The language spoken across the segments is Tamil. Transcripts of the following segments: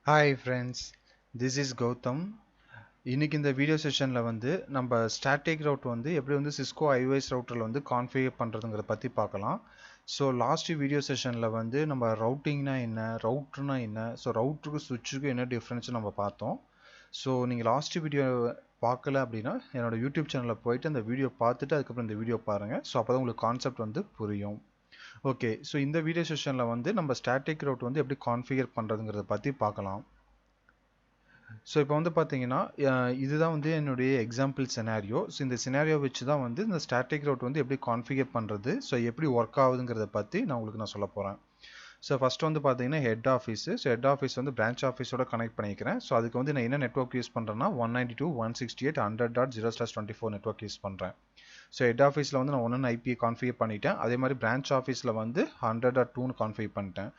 Hi friends, this is Gautam. இன்னைக்கு இந்த வீடியோ செஷன்ல நம்ம ஸ்டாட்டிக் ரவுட் எப்படி Cisco IOS routerல கான்ஃபிகர் பண்றதுங்கறத பத்தி பார்க்கலாம். ஸோ லாஸ்ட் வீடியோ செஷன்ல நம்ம ரவுட்டிங்னா என்ன, ரவுட்டர்னா என்ன, ஸோ ரவுட்டருக்கு சுவிட்சுக்கு என்ன டிஃபரன்ஸ் நம்ம பார்த்தோம். ஸோ நீங்க லாஸ்ட் வீடியோ பார்க்கல அப்படின்னா என்னோட யூடியூப் சேனல்ல போயிட்டு அந்த வீடியோ பார்த்துட்டு அதுக்கப்புறம் இந்த வீடியோ பாருங்க. ஸோ அப்பதான் உங்களுக்கு கான்செப்ட் புரியும். ஓகே, ஸோ இந்த வீடியோ செஷன்ல நம்ம ஸ்டாட்டிக் ரவுட் எப்படி கான்ஃபிகர் பண்றதுங்கறத பத்தி பார்க்கலாம். ஸோ இப்போ பார்த்தீங்கன்னா இதுதான் என்னுடைய எக்ஸாம்பிள் சினாரியோ. ஸோ இந்த சினாரியோ வச்சு தான் இந்த ஸ்டாட்டிக் ரவுட் எப்படி கான்ஃபிகர் பண்ணுறது, ஸோ எப்படி ஒர்க் ஆகுதுங்கிறத பற்றி நான் சொல்ல போகிறேன். ஸோ ஃபர்ஸ்ட் பார்த்தீங்கன்னா head office. So head office branch ஆஃபீஸோட கனெக்ட் பண்ணிக்கிறேன். ஸோ அதுக்கு நான் என்ன நெட்வொர்க் யூஸ் பண்ணுறேன்னா 192.168.100.0/24 நெட்வொர்க் யூஸ் பண்ணுறேன். ஸோ ஹெட் ஆஃபீஸில் நான் 1 ஐபியை கான்ஃபிகர் பண்ணிட்டேன். அதே மாதிரி பிரான்ச் ஆஃபீஸில் 100.2 கான்ஃபிகர் பண்ணிட்டேன்.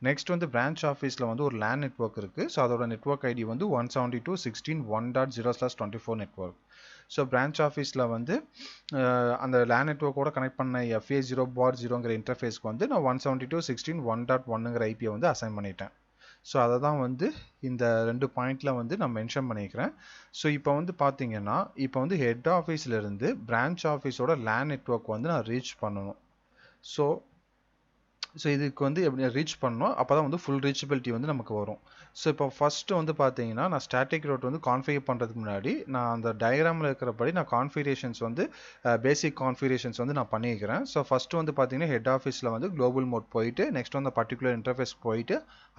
நெக்ஸ்ட் பிரான்ச் ஆஃபீஸில் ஒரு லேன் நெட்வொர்க் இருக்குது. ஸோ அதோட network ID 172.16.1.0/24 network. So branch ஆஃபீஸில் அந்த லேன் நெட்வொர்க்கோட கனெக்ட் பண்ண FA0.0ங்கிற இன்டர்ஃபேஸ்க்கு நான் 172.16.1.1ங்கிற ஐபியை அசைன் பண்ணிட்டேன். ஸோ அதை தான் இந்த ரெண்டு பாயிண்டில் நான் மென்ஷன் பண்ணிக்கிறேன். ஸோ இப்போ பார்த்தீங்கன்னா இப்போ ஹெட் ஆஃபீஸ்லேருந்து பிரான்ச் ஆஃபீஸோட லேன் நெட்வொர்க் நான் ரீச் பண்ணணும். ஸோ இதுக்கு எப்படி ரீச் பண்ணணும், அப்போ தான் ஃபுல் ரீச்சபிலிட்டி நமக்கு வரும். ஸோ இப்போ ஃபஸ்ட்டு பார்த்தீங்கன்னா நான் ஸ்டாட்டிக் ரவுட் கான்ஃபிகர் பண்ணுறதுக்கு முன்னாடி நான் அந்த டயக்ராமில் இருக்கிறபடி நான் கான்ஃபிகரேஷன்ஸ் பேசிக் கான்ஃபிகரேஷன்ஸ் நான் பண்ணிக்கிறேன். ஸோ ஃபஸ்ட்டு பார்த்தீங்கன்னா ஹெட் ஆஃபீஸில் குளோபல் மோட் போயிட்டு நெக்ஸ்ட் பர்டிகுலர் இன்டர்ஃபேஸ் போயிட்டு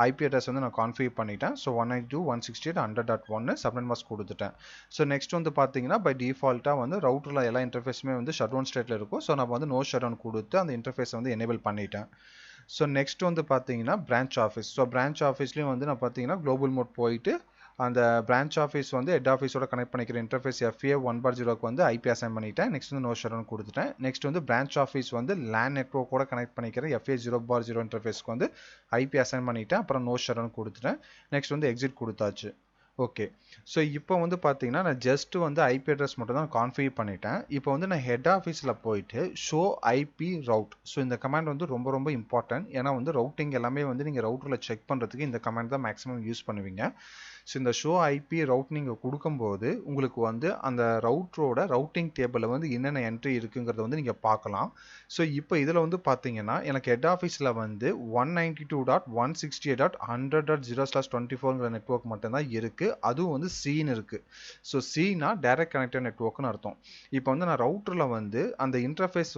ஐபி அட்ரஸ் நான் கான்ஃபிகர் பண்ணிட்டேன். ஸோ 192.168.100.1 சப்நெட் மாஸ்க் கொடுத்துட்டேன். ஸோ நெக்ஸ்ட் பார்த்தீங்கன்னா பை டிஃபால்ட்டாக ரவுட்டரில் எல்லா இன்டர்ஃபேஸுமே ஷட் டவுன் ஸ்டேட்டில் இருக்கும். ஸோ நம்ம நோ ஷட் டவுன் கொடுத்து அந்த இன்டர்ஃபேஸை எனேபிள் பண்ணிட்டேன். ஸோ நெக்ஸ்ட் பார்த்தீங்கன்னா பிரான்ச் ஆஃபீஸ். ஸோ பிரான்ச் ஆஃபீஸ்லேயும் நான் பார்த்தீங்கன்னா குளோபல் மோட் போயிட்டு அந்த பிரான்ச் ஆஃபீஸ் ஹெட் ஆஃபீஸோட கனெக்ட் பண்ணிக்கிற இன்டர்ஃபேஸ் FA1.0க்கு ஐபி அசைன் பண்ணிட்டேன். நெக்ஸ்ட் நோ ஷட் கொடுத்துட்டேன். நெக்ஸ்ட் பிரான்ச் ஆஃபீஸ் லேன் நெட்வொர்க்கோட கனெக்ட் பண்ணிக்கிற FA0.0 இன்டர்ஃபேஸ்க்கு ஐபி அசைன் பண்ணிட்டேன். அப்புறம் நோ ஷட் கொடுத்துட்டேன். நெக்ஸ்ட் எக்ஸிட் கொடுத்தாச்சு. ஓகே, ஸோ இப்போ பார்த்தீங்கன்னா நான் ஜஸ்ட் ஐபி அட்ரஸ் மட்டும் தான் கான்ஃபிகர் பண்ணிட்டேன். இப்போ நான் ஹெட் ஆஃபீஸில் போயிட்டு ஷோ ஐபி ரவுட். ஸோ இந்த கமாண்ட் ரொம்ப ரொம்ப இம்பார்ட்டன்ட். ஏன்னா ரவுட்டிங் எல்லாமே நீங்கள் ரவுட்டரில் செக் பண்ணுறதுக்கு இந்த கமாண்ட் தான் மேக்ஸிமம் யூஸ் பண்ணுவீங்க. ஸோ இந்த ஷோ ஐபி ரவுட் நீங்கள் கொடுக்கும்போது உங்களுக்கு அந்த ரவுட்டரோட ரவுட்டிங் டேபிளில் என்னென்ன என்ட்ரி இருக்குங்கிறத நீங்கள் பார்க்கலாம். ஸோ இப்போ இதில் பார்த்தீங்கன்னா எனக்கு ஹெட் ஆஃபீஸில் 192.168.100.0/24ங்கிற நெட்வொர்க் மட்டும்தான் இருக்குது. அதுவும் சீன்னு இருக்குது. ஸோ சீனா டைரக்ட் கனெக்டட் நெட்வொர்க்னு அர்த்தம். இப்போ நான் ரவுட்டரில் அந்த இன்டர்ஃபேஸ்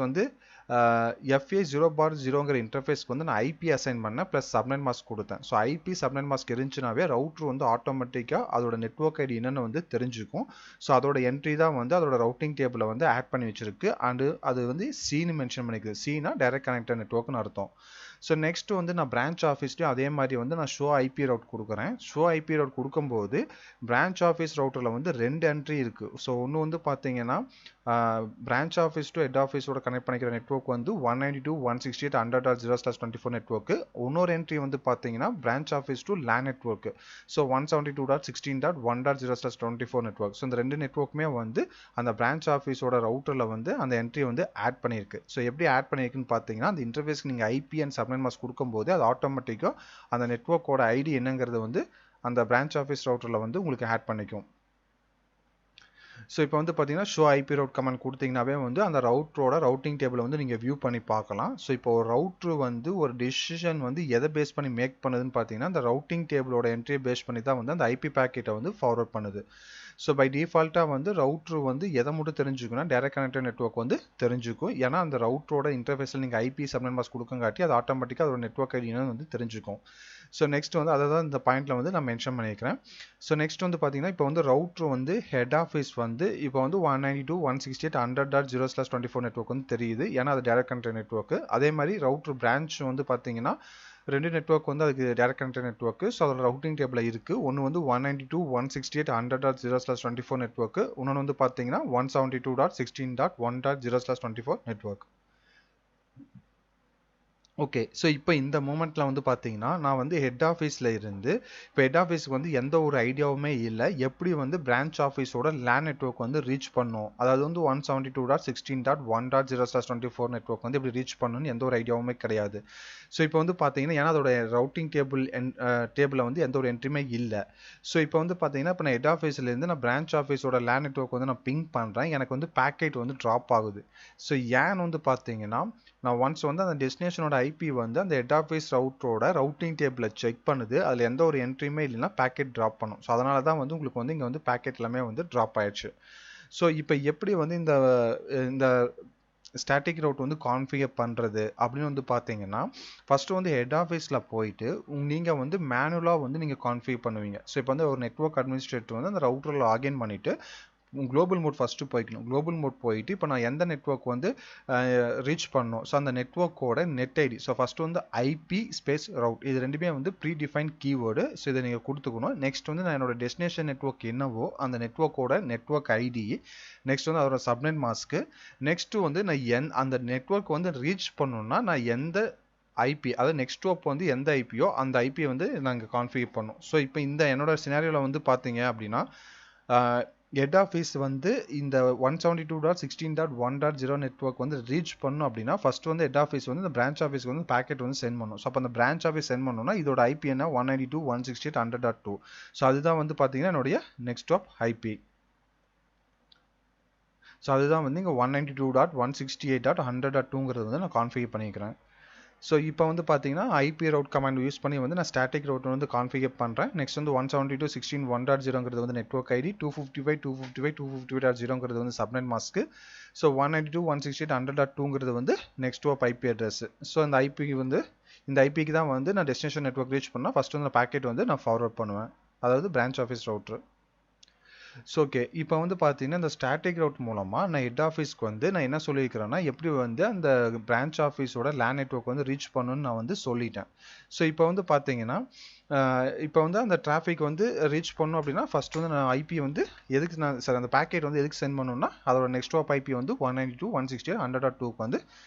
FA0.0ங்கிற இன்டர்ஃபேஸ்க்கு நான் ஐபி அசைன் பண்ணேன் ப்ளஸ் சப்நெட் மாஸ்க் கொடுத்தேன். ஸோ ஐபி சப்நெட் மாஸ்க் இருந்துச்சுனாவே ரவுட்டர் ஆட்டோமேட்டிக்காக அதோட நெட்வொர்க் ஐடி என்னென்னு தெரிஞ்சுக்கும். ஸோ அதோட என்ட்ரி தான் அதோட ரவுட்டிங் டேபிளை ஆட் பண்ணி வச்சிருக்கு. அண்டு அது சீனு மென்ஷன் பண்ணிக்குது. சீனா டைரக்ட் கனெக்டட் நெட்வொர்க்னு அர்த்தம். ஸோ நெக்ஸ்ட் நான் பிரான்ச் ஆஃபீஸ்லேயும் அதே மாதிரி நான் ஷோ ஐபி ரவுட் கொடுக்குறேன். ஷோ ஐபி ரவுட் கொடுக்கும்போது பிரான்ச் ஆஃபீஸ் ரவுட்டரில் ரெண்டு என்ட்ரி இருக்குது. ஸோ ஒன்று பார்த்தீங்கன்னா பிரான்ச் ஆஃபீஸ் டு ஹெட் ஆஃபீஸோட கனெக்ட் பண்ணிக்கிற நெட்வொர்க் 192.168.100.0/24 நெட்வொர்க். இன்னொரு என்ட்ரி பார்த்தீங்கன்னா branch office to LAN network. So 172.16.1.0/24 network. So இந்த ரெண்டு நெட்வொர்க்குமே அந்த பிரான்ச் ஆஃபீஸோட ரவுட்டரில் அந்த என்ட்ரி ஆட் பண்ணியிருக்கு. ஸோ எப்படி ஆட் பண்ணியிருக்குன்னு பார்த்தீங்கன்னா அந்த இன்டர்ஃபேஸ்க்கு நீங்கள் ஐபி அண்ட் சப்நெட் மாஸ்க் கொடுக்கும்போது அது ஆட்டோமேட்டிக்காக அந்த நெட்வொர்க்கோட ஐடி என்னங்கிறது அந்த பிரான்ச் ஆஃபீஸ் ரவுட்டரில் உங்களுக்கு ஆட் பண்ணிக்கும். ஸோ இப்போ பார்த்தீங்கன்னா ஷோ ஐபி ரவுட் கமெண்ட் கொடுத்தீங்கன்னாவே அந்த ரவுட்டரோட ரவுட்டிங் டேபிளை நீங்கள் வியூ பண்ணி பார்க்கலாம். ஸோ இப்போ ஒரு ரவுட்ரு ஒரு டிசிஷன் எதை பேஸ் பண்ணி மேக் பண்ணுதுன்னு பார்த்தீங்கன்னா அந்த ரவுட்டிங் டேபிளோட என்ட்ரியை பேஸ் பண்ணி தான் அந்த ஐபி பேக்கெட்டை ஃபார்வர்ட் பண்ணுது. ஸோ பை டிஃபால்ட்டாக ரவுட்ரு எதை மட்டும் தெரிஞ்சுக்கணும், டைரக்ட் கனெக்டட் நெட்வொர்க் தெரிஞ்சுக்கும். ஏன்னா அந்த ரவுட்டரோட இன்டர்ஃபேஸில் நீங்கள் ஐபி சப்நெட் மாஸ்க் கொடுக்கங்காட்டி அது ஆட்டோமேட்டிக்காக அதோட நெட்வொர்க் ஐடி தெரிஞ்சுக்கும். ஸோ நெக்ஸ்ட் அதை தான் இந்த பாயிண்ட்ல நான் மென்ஷன் பண்ணியிருக்கிறேன். ஸோ நெக்ஸ்ட் பார்த்தீங்கன்னா இப்போ ரவுட்ரு ஹெட் ஆஃபீஸ் இப்போ 192.168.100.0/24 நெட்வொர்க் தெரியுது. ஏன்னா அது டைரக்ட் கனெக்டட் நெட்வொர்க். அதே மாதிரி ரவுட்டர் பிரான்ச் பார்த்தீங்கன்னா ரெண்டு நெட்வொர்க் அதுக்கு டைரக்ட் கனெக்டட் நெட்வொர்க். ஸோ அதோட ரவுட்டிங் டேபிள் இருக்குது. ஒன்று 192.168.100.0/24 நெட்வொர்க். இன்னொன்று பார்த்தீங்கன்னா 172.16.1.0/24 நெட்வொர்க். ஓகே. ஸோ இப்போ இந்த மூமெண்ட்ல வந்து பார்த்தீங்கன்னா, நான் வந்து ஹெட் ஆஃபீஸ்ல இருந்து இப்போ ஹெட் ஆஃபீஸ்க்கு வந்து எந்த ஒரு ஐடியாவுமே இல்ல. எப்படி வந்து பிரான்ச் ஆஃபீஸோட லேன் நெட்வொர்க் வந்து ரீச் பண்ணும். அதாவது வந்து 172.16.1.0/24 நெட்வொர்க் வந்து எப்படி ரீச் பண்ணணும்னு எந்த ஒரு ஐடியாவுமே கிடையாது. ஸோ இப்போ வந்து பார்த்தீங்கன்னா, ஏன்னா அதோட ரவுட்டிங் டேபிள்ல வந்து எந்த ஒரு என்ட்ரியுமே இல்ல. ஸோ இப்போ வந்து பார்த்தீங்கன்னா, இப்போ நான் ஹெட் ஆஃபீஸ்ல இருந்து நான் பிரான்ச் ஆஃபீஸோட லேன் நெட்வொர்க் வந்து நான் பிங் பண்றேன். எனக்கு வந்து பாக்கெட் வந்து ட்ராப் ஆகுது. ஸோ ஏன்னு வந்து பார்த்தீங்கன்னா, நான் ஒன்ஸ் வந்து அந்த டெஸ்டினேஷனோட ஐபி வந்து அந்த ஹெட் ஆஃபீஸ் ரவுட்டரோட ரவுட்டிங் டேபிளை செக் பண்ணுது. அதில் எந்த ஒரு என்ட்ரியுமே இல்லைன்னா பேக்கெட் ட்ராப் பண்ணும். ஸோ அதனால தான் வந்து உங்களுக்கு வந்து இங்கே வந்து பேக்கெட் எல்லாமே வந்து ட்ராப் ஆயிடுச்சு. ஸோ இப்போ எப்படி வந்து இந்த இந்த ஸ்டாட்டிக் ரவுட் வந்து கான்ஃபிகர் பண்ணுறது அப்படின்னு வந்து பார்த்தீங்கன்னா, ஃபஸ்ட்டு வந்து ஹெட் ஆஃபீஸில் போயிட்டு நீங்கள் வந்து மேனுவலாக வந்து நீங்கள் கான்ஃபிகர் பண்ணுவீங்க. ஸோ இப்போ வந்து ஒரு நெட்வொர்க் அட்மினிஸ்ட்ரேட்டர் வந்து அந்த ரவுட்டரில் லாகின் பண்ணிவிட்டு குளோபல் மோட் ஃபஸ்ட்டு போய்க்கணும். குளோபல் மோட் போயிட்டு இப்போ நான் எந்த நெட்வொர்க் வந்து ரீச் பண்ணணும். ஸோ அந்த நெட்வொர்க்கோட நெட் ஐடி. ஸோ ஃபஸ்ட்டு வந்து ஐபி ஸ்பேஸ் ரவுட் இது ரெண்டுமே வந்து ப்ரீ டிஃபைன் கீவேர்டு. ஸோ இதை நீங்கள் கொடுத்துக்கணும். நெக்ஸ்ட் வந்து நான் என்னோட டெஸ்டினேஷன் நெட்வொர்க் என்னவோ அந்த நெட்வொர்க்கோட நெட்வொர்க் ஐடி. நெக்ஸ்ட் வந்து அதோட சப்நெட் மாஸ்க்கு. நெக்ஸ்ட்டு வந்து நான் அந்த நெட்வொர்க் வந்து ரீச் பண்ணணும்னா நான் எந்த ஐபி அதாவது நெக்ஸ்ட் ஸ்டாப் வந்து எந்த ஐபியோ அந்த ஐபியை வந்து நாங்கள் கான்ஃபிகர் பண்ணோம். ஸோ இப்போ இந்த என்னோட சினாரியோவில் வந்து பார்த்தீங்க அப்படின்னா ஹெட் ஆஃபீஸ் வந்து இந்த 172.16.1.0 நெட்வொர்க் வந்து ரீச் பண்ணும் அப்படின்னா ஃபர்ஸ்ட் வந்து ஹெட் ஆஃபீஸ் வந்து இந்த பிரான்ச் ஆஃபீஸ்க்கு வந்து பேக்கெட் வந்து சென்ட் பண்ணும். ஸோ அப்போ அந்த பிரான்ச் ஆஃபீஸ் சென்ட் பண்ணணும்னா இதோட ஐபி என்ன 192.168.100.2. ஸோ அதுதான் வந்து பார்த்தீங்கன்னா என்னுடைய நெக்ஸ்ட் ஸ்டாப் ஐபி. ஸோ அதுதான் வந்து இங்கே 192.168.100.2ங்கிறது வந்து நான் கான்ஃபிகர் பண்ணிக்கிறேன். ஸோ இப்போ வந்து பார்த்தீங்கன்னா ஐபி ரவுட் கமாண்ட் யூஸ் பண்ணி வந்து நான் ஸ்டாட்டிக் ரவுட் வந்து கான்ஃபிகர் பண்ணுறேன். நெக்ஸ்ட் வந்து 172.16.1.0ங்கிறது வந்து நெட்வொர்க் ஐடி, 255.255.255.0ங்கிறது வந்து சப்நெட் மாஸ்க்கு. ஸோ 192.168.100.2ங்கிறது வந்து next stop IP address. So இந்த ஐபிக்கு தான் வந்து நான் டெஸ்டினேஷன் நெட்வொர்க் ரீச் பண்ணால் ஃபர்ஸ்ட் வந்து பேக்கெட் வந்து நான் ஃபார்வர்ட் பண்ணுவேன். அதாவது branch office router. So okay. இப்போ வந்து பார்த்தீங்கன்னா இந்த ஸ்டாட்டிக் ரவுட் மூலமாக நான் ஹெட் ஆஃபீஸ்க்கு வந்து நான் என்ன சொல்லியிருக்கிறேன்னா எப்படி வந்து அந்த பிரான்ச் ஆஃபீஸோட லேன் நெட்வொர்க் வந்து ரீச் பண்ணணும்னு நான் வந்து சொல்லிட்டேன். ஸோ இப்போ வந்து பார்த்தீங்கன்னா இப்போ வந்து அந்த டிராஃபிக் வந்து ரீச் பண்ணணும் அப்படின்னா ஃபர்ஸ்ட் வந்து நான் ஐபி வந்து எதுக்கு நான் சார் அந்த பேக்கெட் வந்து எதுக்கு சென்ட் பண்ணணும்னா அதோட நெக்ஸ்ட் ஸ்டாப் ஐபி வந்து 192.168.100.2க்கு வந்து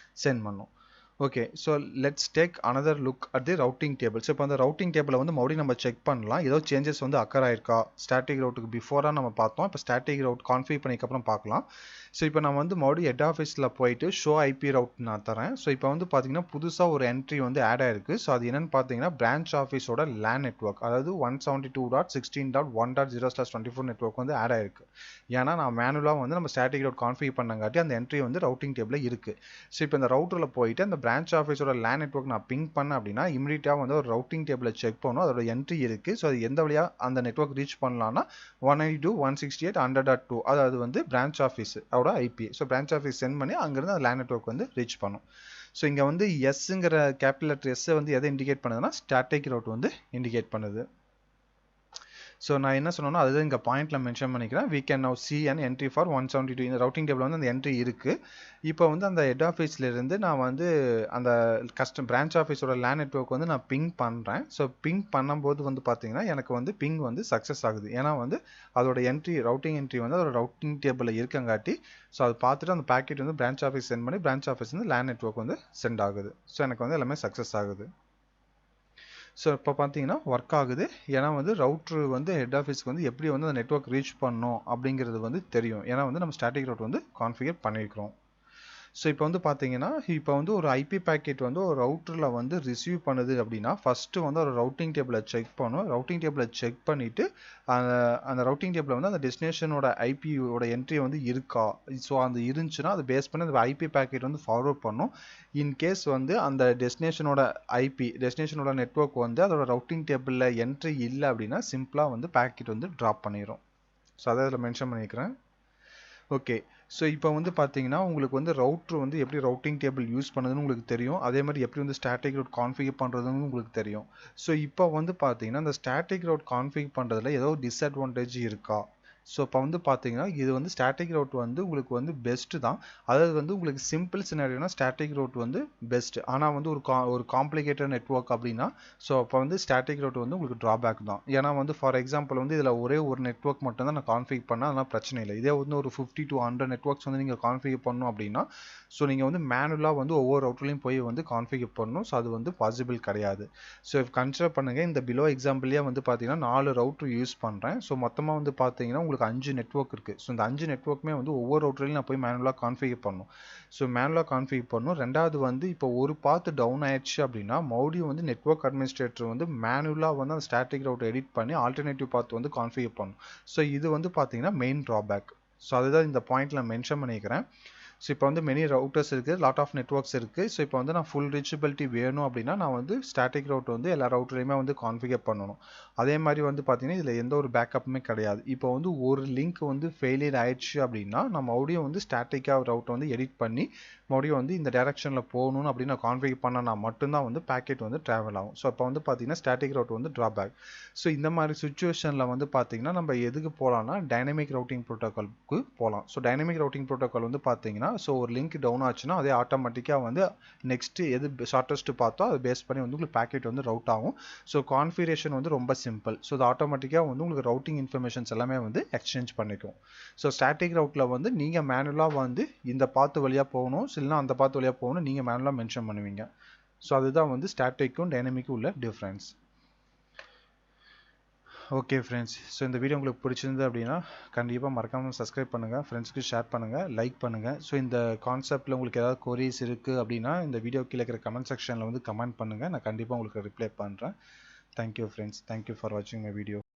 சென்ட் பண்ணும். Okay. So let's take another look at the routing table. So இப்போ அந்த ரவுட்டிங் டேபிளை வந்து மறுபடியும் நம்ம செக் பண்ணலாம். ஏதோ சேஞ்சஸ் வந்து அக்கர் ஆயிருக்கா. ஸ்டாட்டிக் ரவுட்டுக்கு பிஃபோராக நம்ம பார்த்தோம். இப்போ ஸ்டாட்டிக் ரவுட் கான்ஃபிகர் பண்ணிக்கப்புறம் பார்க்கலாம். ஸோ இப்போ நம்ம வந்து மறுபடியும் ஹெட் ஆஃபீஸில் போயிட்டு ஷோ ஐபி ரவுட் நான் தரேன். ஸோ இப்போ வந்து பார்த்தீங்கன்னா புதுசாக ஒரு என்ட்ரி வந்து ஆட் ஆயிருக்கு. ஸோ அது என்னன்னு பார்த்தீங்கன்னா பிரான்ச் ஆஃபீஸோட லேன் நெட்வொர்க் அதாவது 172.16.1.0/24 நெட்வொர்க் வந்து ஆட் ஆயிருக்கு. ஏன்னா நான் மேனுவலாக வந்து நம்ம ஸ்டாட்டிக் ரவுட் கான்ஃபிகர் பண்ணங்காட்டி அந்த என்ட்ரி வந்து ரவுட்டிங் டேபிளில் இருக்குது. ஸோ இப்போ இந்த ரவுட்டரில் போயிட்டு அந்த பிரான்ச் ஆஃபீஸோட லேன் நெட்வொர்க் நான் பிங் பண்ணேன் அப்படின்னா இமீடியட்டாக வந்து ஒரு ரவுட்டிங் டேபிளை செக் பண்ணணும். அதோட என்ட்ரி இருக்குது. ஸோ அது எந்த வழியாக அந்த நெட்வொர்க் ரீச் பண்ணலாம்னா 192.168.100.2 அதாவது வந்து பிரான்ச் ஆஃபீஸ் அதோட IP. So branch office sent பண்ணி அங்கேருந்து அந்த லேன் நெட்வொர்க் வந்து ரீச் பண்ணும். ஸோ இங்கே வந்து எஸ்ங்கிற கேபிட்டல் லெட்டர் எஸ் வந்து எதை இண்டிகேட் பண்ணுதுன்னா ஸ்டாட்டிக் ரவுட் வந்து இண்டிகேட் பண்ணுது. ஸோ நான் என்ன சொன்னோன்னா அதுதான் இங்கே பாயிண்ட்டில் மென்ஷன் பண்ணிக்கிறேன். we can now see an entry for 172 இந்த ரவுட்டிங் டேபிள் வந்து அந்த என்ட்ரி இருக்குது. இப்போ வந்து அந்த ஹெட் ஆஃபீஸ்லேருந்து நான் வந்து அந்த பிரான்ச் ஆஃபீஸோட லேன் நெட்வொர்க் வந்து நான் பிங் பண்ணுறேன். ஸோ பிங் பண்ணும்போது வந்து பார்த்தீங்கன்னா எனக்கு வந்து பிங் வந்து சக்ஸஸ் ஆகுது. ஏன்னா வந்து அதோட என்ட்ரி ரவுட்டிங் என்ட்ரி வந்து அதோட ரவுட்டிங் டேபிளில் இருக்கங்காட்டி ஸோ அதை பார்த்துட்டு அந்த பேக்கெட் வந்து பிரான்ச் ஆஃபீஸ் சென்ட் பண்ணி பிரான்ச் ஆஃபீஸ் வந்து லேன் நெட்வொர்க் வந்து சென்ட் ஆகுது. ஸோ எனக்கு வந்து எல்லாமே சக்ஸஸ் ஆகுது. ஸோ இப்போ பார்த்தீங்கன்னா ஒர்க் ஆகுது. ஏன்னா வந்து ரவுட்ரு வந்து ஹெட் ஆஃபீஸ்க்கு வந்து எப்படி வந்து அந்த நெட்வொர்க் ரீச் பண்ணணும் அப்படிங்கிறது வந்து தெரியும். ஏன்னா வந்து நம்ம ஸ்டாட்டிக் ரவுட் வந்து கான்ஃபிகர் பண்ணியிருக்கிறோம். ஸோ இப்போ வந்து பார்த்தீங்கன்னா இப்போ வந்து ஒரு ஐபி பேக்கெட் வந்து ஒரு ரவுட்டரில் வந்து ரிசீவ் பண்ணுது அப்படின்னா ஃபஸ்ட்டு வந்து ஒரு ரவுட்டிங் டேபிளை செக் பண்ணும். ரவுட்டிங் டேபிளை செக் பண்ணிவிட்டு அந்த ரவுட்டிங் டேபிளை வந்து அந்த டெஸ்டினேஷனோட ஐபியோட என்ட்ரி வந்து இருக்கா. ஸோ அந்த இருந்துச்சுன்னா அதை பேஸ் பண்ணி அந்த ஐபி பேக்கெட் வந்து ஃபார்வர்ட் பண்ணும். இன்கேஸ் வந்து அந்த டெஸ்டினேஷனோட நெட்வொர்க் வந்து அதோட ரவுட்டிங் டேபிளில் என்ட்ரி இல்லை அப்படின்னா சிம்பிளாக வந்து பேக்கெட் வந்து ட்ராப் பண்ணிடும். ஸோ அதை அதில் மென்ஷன் பண்ணிக்கிறேன். ஓகே. ஸோ இப்போ வந்து பார்த்தீங்கன்னா உங்களுக்கு வந்து ரவுட்ரு வந்து எப்படி ரவுட்டிங் டேபிள் யூஸ் பண்ணுதுன்னு உங்களுக்கு தெரியும். அதே மாதிரி எப்படி வந்து ஸ்டாட்டிக் ரவுட் கான்ஃபிகர் பண்ணுறதுன்னு உங்களுக்கு தெரியும். ஸோ இப்போ வந்து பார்த்தீங்கன்னா இந்த ஸ்டாட்டிக் ரவுட் கான்ஃபிகர் பண்ணுறதுல ஏதோ டிஸ்அட்வான்டேஜ் இருக்கா. ஸோ இப்போ வந்து பார்த்தீங்கன்னா இது வந்து ஸ்டாட்டிக் ரவுட் வந்து உங்களுக்கு வந்து பெஸ்ட்டு தான். அதாவது வந்து உங்களுக்கு சிம்பிள் சினாரியோனா ஸ்டாட்டிக் ரவுட் வந்து பெஸ்ட். ஆனால் வந்து ஒரு காம்ப்ளிகேட்டட் நெட்வொர்க் அப்படின்னா ஸோ அப்போ வந்து ஸ்டாட்டிக் ரவுட் வந்து உங்களுக்கு ட்ராபேக் தான். ஏன்னா வந்து ஃபார் எக்ஸாம்பிள் வந்து இதில் ஒரே ஒரு நெட்வொர்க் மட்டும் தான் நான் கான்ஃபிக் பண்ணேன், அதனால் பிரச்சனை இல்லை. இதே வந்து ஒரு 50 to 100 நெட்வொர்க்ஸ் வந்து நீங்கள் கான்ஃபிக் பண்ணணும் அப்படின்னா ஸோ நீங்கள் வந்து மேனுவலாக வந்து ஒவ்வொரு ரவுட்டர்லையும் போய் வந்து கான்ஃபிக் பண்ணணும். ஸோ அது வந்து பாசிபிள் கிடையாது. ஸோ கன்சிடர் பண்ணுங்கள், இந்த பிலோ எக்ஸாம்பிள்லேயே வந்து பார்த்தீங்கன்னா 4 ரவுட்டர் யூஸ் பண்ணுறேன். ஸோ மொத்தமாக வந்து பார்த்தீங்கன்னா உங்களுக்கு 5 நெட்வொர்க் இருக்குது. ஸோ இந்த 5 நெட்வொர்க்குமே வந்து ஒவ்வொரு ரவுட்டர்லையும் நான் போய் மேனுவலாக கான்ஃபிக் பண்ணணும். ஸோ மேனுவலாக கான்ஃபிக் பண்ணணும். ரெண்டாவது வந்து இப்போ ஒரு பாத்து டவுன் ஆயிடுச்சு அப்படின்னா மறுபடியும் வந்து நெட்வொர்க் அட்மினிஸ்ட்ரேட்டர் வந்து மேனுவலாக வந்து அந்த ஸ்டாட்டிக் ரவுட்டர் எடிட் பண்ணி ஆல்டர்னேட்டிவ் பாத் வந்து கான்ஃபிக் பண்ணணும். ஸோ இது வந்து பார்த்தீங்கன்னா மெயின் ட்ராபேக். ஸோ அதுதான் இந்த பாயிண்ட்ல மென்ஷன் பண்ணிக்கிறேன். ஸோ இப்போ வந்து மெனி ரவுட்டர்ஸ் இருக்குது, லாட் ஆஃப் நெட்வொர்க்ஸ் இருக்குது. ஸோ இப்போ வந்து நான் ஃபுல் ரீச்சபிலிட்டி வேணும் அப்படின்னா நான் வந்து ஸ்டாட்டிக் ரவுட் வந்து எல்லா ரவுட்டரையுமே வந்து கான்ஃபிகர் பண்ணணும். அதே மாதிரி வந்து பார்த்தீங்கன்னா இதில் எந்த ஒரு பேக்கப்புமே கிடையாது. இப்போ வந்து ஒரு லிங்க் வந்து ஃபெயிலியர் ஆயிடுச்சு அப்படின்னா நம்ம மறுபடியும் வந்து ஸ்டாட்டிக்காக ரவுட் வந்து எடிட் பண்ணி மறுபடியும் வந்து இந்த டைரக்ஷனில் போகணும் அப்படின்னு நான் கான்ஃபிகர் பண்ணனா மட்டும்தான் வந்து பேக்கெட் வந்து ட்ராவல் ஆகும். ஸோ அப்போ வந்து பார்த்தீங்கன்னா ஸ்டாட்டிக் ரவுட் வந்து ட்ராபேக். ஸோ இந்த மாதிரி சுச்சுவேஷனில் வந்து பார்த்தீங்கன்னா நம்ம எதுக்கு போகலாம்னா டைனமிக் ரவுட்டிங் ப்ரோட்டோக்காலுக்கு போகலாம். ஸோ டைனமிக் ரவுட்டிங் ப்ரோட்டோக்கால் வந்து பார்த்தீங்கன்னா ஸோ ஒரு லிங்க் டவுன் ஆச்சுன்னா அதே ஆட்டோமேட்டிக்காக வந்து நெக்ஸ்ட் எது ஷார்ட்டஸ்ட் பார்த்தோ அதை பேஸ் பண்ணி வந்து உங்களுக்கு பேக்கெட் வந்து ரவுட் ஆகும். ஸோ கான்ஃபிகரேஷன் வந்து ரொம்ப சிம்பிள். ஸோ அது ஆட்டோமேட்டிக்காக வந்து உங்களுக்கு ரவுட்டிங் இன்ஃபர்மேஷன்ஸ் எல்லாமே வந்து எக்ஸ்சேஞ்ச் பண்ணிக்கும். ஸோ ஸ்டாட்டிக் ரவுட்டில் வந்து நீங்கள் மேனுவலாக வந்து இந்த பாத்து வழியாக போகணும், இல்லைனா அந்த பாத்து வழியாக போகணும், நீங்கள் மேனுவலாக மென்ஷன் பண்ணுவீங்க. ஸோ அதுதான் வந்து ஸ்டாட்டிக்கும் டைனமிக்கும் உள்ள டிஃப்ரென்ஸ். ஓகே ஃப்ரெண்ட்ஸ், ஸோ இந்த வீடியோ உங்களுக்கு பிடிச்சிருந்து அப்படின்னா கண்டிப்பாக மறக்காமல் சப்ஸ்கிரைப் பண்ணுங்கள், ஃப்ரெண்ட்ஸ்க்கு ஷேர் பண்ணுங்கள், லைக் பண்ணுங்கள். ஸோ இந்த கான்செப்ட்டில் உங்களுக்கு ஏதாவது கொரீஸ் இருக்குது அப்படின்னா இந்த வீடியோ கீழே இருக்கிற கமெண்ட் செக்ஷனில் வந்து கமெண்ட் பண்ணுங்கள், நான் கண்டிப்பாக உங்களுக்கு ரிப்ளை பண்ணுறேன். தேங்க்யூ ஃப்ரெண்ட்ஸ், தேங்க்யூ ஃபார் வாட்சிங் மை வீடியோ.